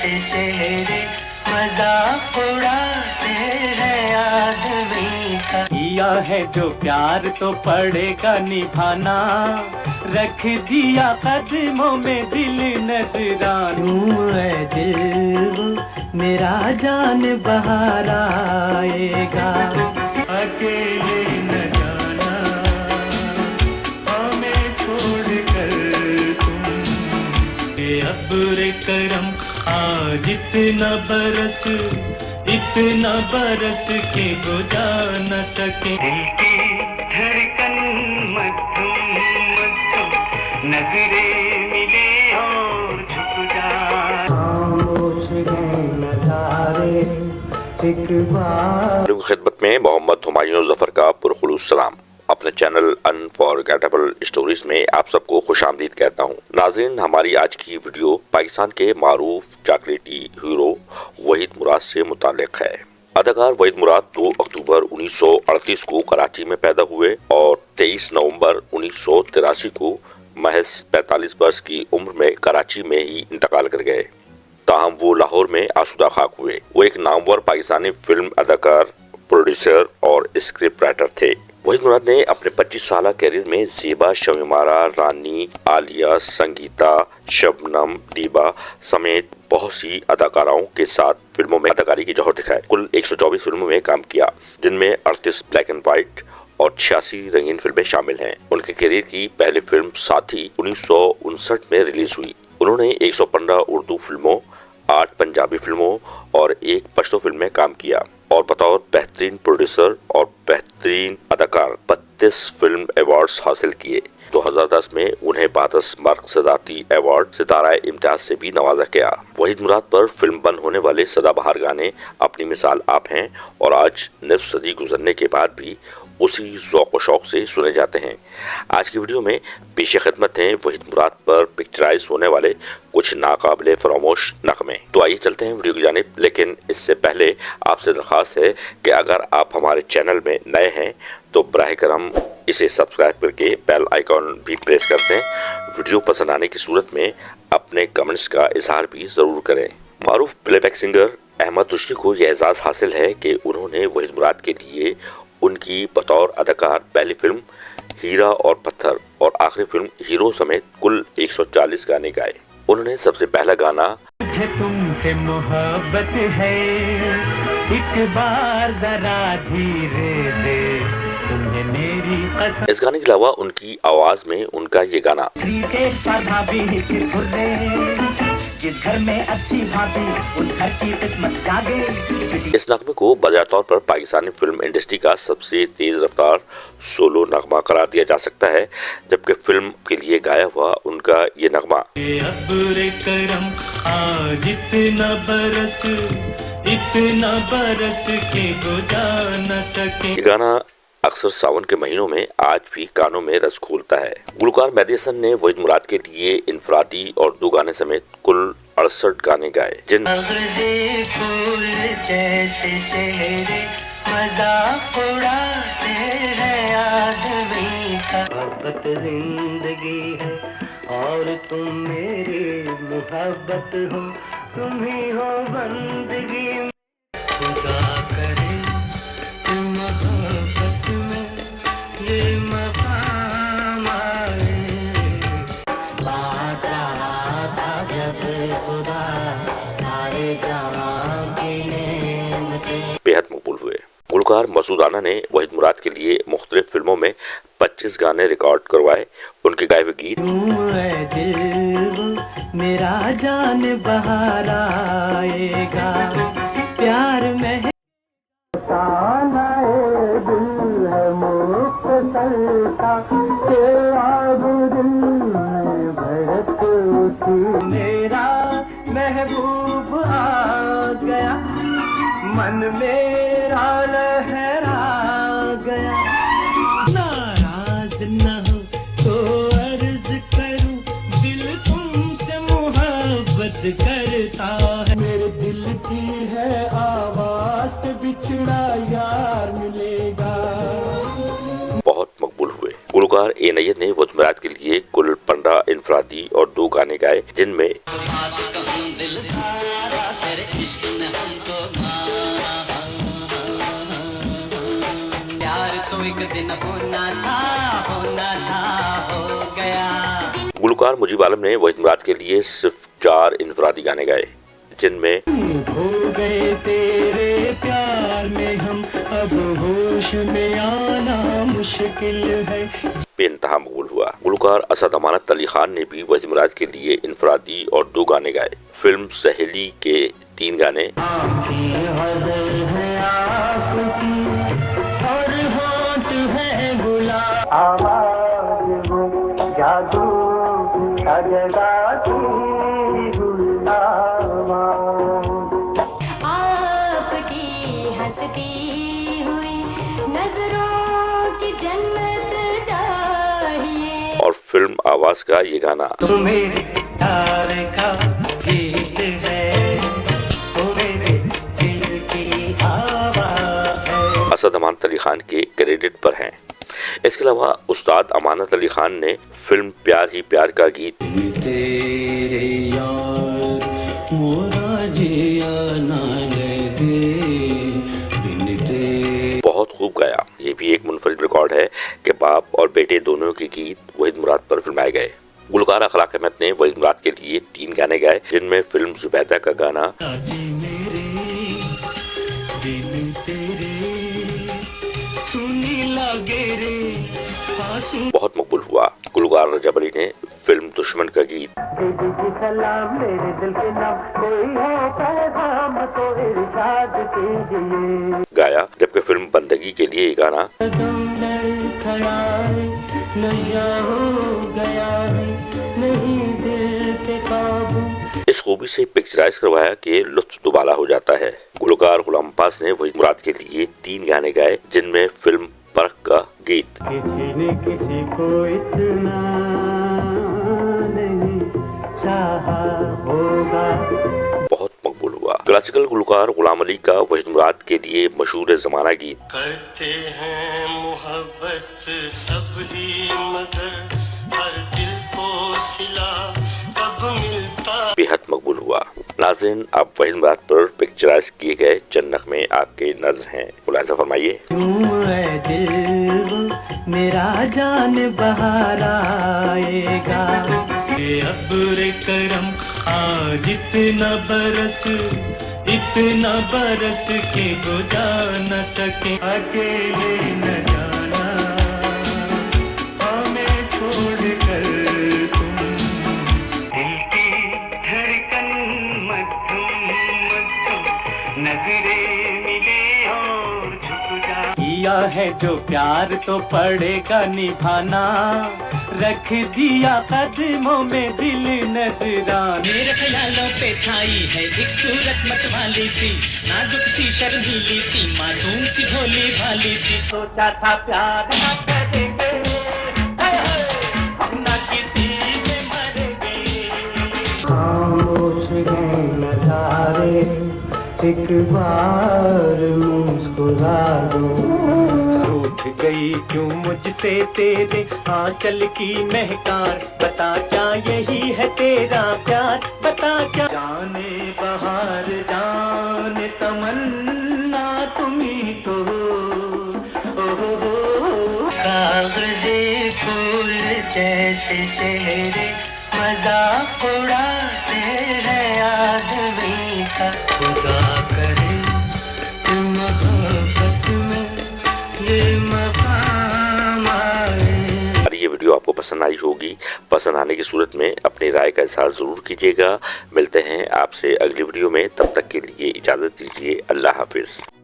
जैसे चेहरे मजाक उड़ाते हैं आदमी का। किया है जो प्यार तो पड़ेगा निभाना, रख दिया कदमों में दिल नजराना। तू है दिल मेरा जान बहार आएगा। अकेले न जाना हमें छोड़कर तुम, ये अब्र करम आज इतना बरस के गुजा न सके। दिल की धड़कन मद्धम मद्धम, नजरें मिले और झुक जा। खामोश हैं नजारे एक बार। खिदमत में मोहम्मद हुमायूं जफर का पुरखुलूस सलाम। अपने चैनल अनफॉरगेटेबल स्टोरीज में आप सबको खुशामदीद कहता हूँ। नाज़रीन, हमारी आज की वीडियो पाकिस्तान के मारूफ चॉकलेटी हीरो वहीद मुराद से मुताल्लिक है। अदाकार वहीद मुराद 2 अक्टूबर 1938 को कराची में पैदा हुए और 23 नवंबर 1983 को महज 45 वर्ष की उम्र में कराची में ही इंतकाल कर गए। ताहम वो लाहौर में आसूदा खाक हुए। वो एक नामवर पाकिस्तानी फिल्म अदाकार, प्रोड्यूसर और स्क्रिप्ट राइटर थे। वहीद मुराद ने अपने 25 साल कैरियर में ज़ेबा, शमीमारा, रानी, आलिया, संगीता, शबनम, दीबा समेत बहुत सी अदाकाराओं के साथ फिल्मों में अदाकारी की जौहर दिखाए। कुल 124 फिल्मों में काम किया, जिनमें 38 ब्लैक एंड व्हाइट और 86 रंगीन फिल्में शामिल हैं। उनके कैरियर की पहली फिल्म साथी 1959 में रिलीज हुई। उन्होंने 115 उर्दू फिल्मों, 8 पंजाबी फिल्मों और 1 पश्तो फिल्म में काम किया और बतौर बेहतरीन प्रोड्यूसर और बेहतरीन अदाकार 32 फिल्म अवार्ड्स हासिल किए। 2010 में उन्हें 22 मार्क सदाती अवार्ड सितारा इम्तियाज से भी नवाजा गया। वहीद मुराद पर फिल्म बंद होने वाले सदाबहार गाने अपनी मिसाल आप हैं और आज निफ्स सदी गुजरने के बाद भी उसी ज़ौक़ व शौक़ से सुने जाते हैं। आज की वीडियो में पेश खिदमत हैं वहीद मुराद पर पिक्चराइज होने वाले कुछ नाकाबिले फरामोश नग़मे। तो आइए चलते हैं वीडियो की जानिब, लेकिन इससे पहले आपसे दरख्वास्त है कि अगर आप हमारे चैनल में नए हैं तो बराह करम इसे सब्सक्राइब करके बेल आइकॉन भी प्रेस कर दें। वीडियो पसंद आने की सूरत में अपने कमेंट्स का इजहार भी ज़रूर करें। मारूफ प्लेबैक सिंगर अहमद रुश्दी को यह एजाज़ हासिल है कि उन्होंने वहीद मुराद के लिए उनकी बतौर अदाकार पहली फिल्म हीरा और पत्थर और आखिरी फिल्म हीरो समेत कुल 140 गाने गाए। उन्होंने सबसे पहला गाना मुझे तुमसे मोहब्बत है, एक बार जरा धीरे दे तुम्हें मेरी कसम। इस गाने के अलावा उनकी आवाज में उनका ये गाना जिस घर में अच्छी भाभी उस घर की किस्मत जागे। इस नगमे को बजाय तौर पर पाकिस्तानी फिल्म इंडस्ट्री का सबसे तेज रफ्तार सोलो नगमा करार दिया जा सकता है, जबकि फिल्म के लिए गाया हुआ उनका ये नगमा ये गाना अक्सर सावन के महीनों में आज भी कानों में रस घोलता है। गुलकार मेहदी हसन ने वहीद मुराद के लिए इनफरादी और 2 गाने समेत कुल 68 गाने गाए, जिन फूल जैसे चेहरे मजाक उड़ाते हैं आदमी का। मोहब्बत जिंदगी है और तुम मेरी मोहब्बत हो, तुम ही हो बंदगी। खुदा करे मोहब्बत में ये मकाम आए। बात रहा था जब खुदा सारे जहां की नेमतें बेहद मकबूल हुए। गुलकार मसूद आना ने वहीद मुराद के लिए मुख्तलिफ फिल्मों में 25 गाने रिकॉर्ड करवाए। उनके गाए हुए गीत दिल मेरा जान बहार आएगा, प्यार में ताना दिल है मुख्तलता के आग दिल में भड़क उठी। मेरा महबूब आ गया, मन मेरा लहरा गया। नाराज न हो तो अर्ज करूं, दिल तुमसे मोहब्बत करता है। मेरे दिल की है आवाज के बिछड़ा यार मिलेगा। बहुत मकबूल हुए। गुलकार ए नैयर ने वहीद मुराद के लिए कुल 15 इनफरादी और 2 गाने गाए, जिनमें एक दिन होना था हो गया। गुलकार मुजीब आलम ने वहीद मुराद के लिए सिर्फ 4 इनफरादी गाने गाए, जिनमें हो गए तेरे प्यार में हम, अब होश में आना मुश्किल है। बेइंतहा मकबूल हुआ। गुलकार असद अमानत अली खान ने भी वहीद मुराद के लिए इनफरादी और 2 गाने गाए। फिल्म सहेली के 3 गाने आपकी हंसती हुई नजरों की जन्नत चाहिए। और फिल्म आवाज का ये गाना तुम्हें प्यार का गीत है, तुम्हें दिल की आवाज है। असद अमानत अली खान के क्रेडिट पर हैं। इसके अलावा उस्ताद अमानत अली खान ने फिल्म प्यार ही प्यार का गीत तेरे यार मोरा जिया ना लगे बिन बहुत खूब गाया। ये भी एक मुनफरिद रिकॉर्ड है कि बाप और बेटे दोनों के गीत वहीद मुराद पर फिल्माए गए। गुलकार अखलाक अहमद ने वहीद मुराद के लिए 3 गाने गाए, जिनमें फिल्म जुबैदा का गाना बहुत मकबूल हुआ। गुलकार रजब अली ने फिल्म दुश्मन का गीत सलाम मेरे दिल के नाम, कोई है पैगाम तो इरशाद कीजिए गाया, जबकि फिल्म बंदगी के लिए ये गाना इस खूबी से पिक्चराइज करवाया कि लुत्फ दुबाला हो जाता है। गुलकार गुलाम अब्बास ने वहीद मुराद के लिए 3 गाने गाए, जिनमें फिल्म परख का गीत किसी ने किसी को इतना नहीं चाहा होगा बहुत मकबूल हुआ। क्लासिकल गुलकार गुलाम अली का वहीद मुराद के लिए मशहूर ज़माना गीत करते हैं मोहब्बत सब ही मगर हर दिल को सिला कब मिलता। बेहद मकबूल हुआ। नाज़रीन, अब वहीद मुराद पर पिक्चराइज किए गए चंद नग़मे आपके नज़र हैं, मुलाहिज़ा फरमाइए। मेरा जान बहार आएगा, अब्र करम आज इतना बरस के गुजा न सके, अकेले न जाना हमें छोड़ कर तुम, दिल की धड़कन मधुम मधुम नजरें मिले और झुक जा। किया है जो प्यार तो पड़ेगा निभाना, रख दिया कदमों में दिल नजराना। मेरे ख्यालों पे छाई है एक सूरत मतवाली सी, नाजुक सी शर्मीली सी, मासूम सी भोली भाली सी। सोचा था प्यार न करेंगे, हम न किसी में मरेंगे। खामोश हैं नजारे, एक बार मुस्कुरा दो। रूठ गई क्यों मुझसे तेरे आंचल की महकार, बता क्या यही है तेरा प्यार, बता क्या। जाने बहार जाने तमन्ना तुम्ही तो कागजे फूल जैसे चेहरे, मजाक उड़ाते हैं आदमी का। खुदा करे मोहब्बत में ये मकाम आए। ये वीडियो आपको पसंद आई होगी। पसंद आने की सूरत में अपनी राय का इज़हार ज़रूर कीजिएगा। मिलते हैं आपसे अगली वीडियो में, तब तक के लिए इजाज़त दीजिए। अल्लाह हाफिज़।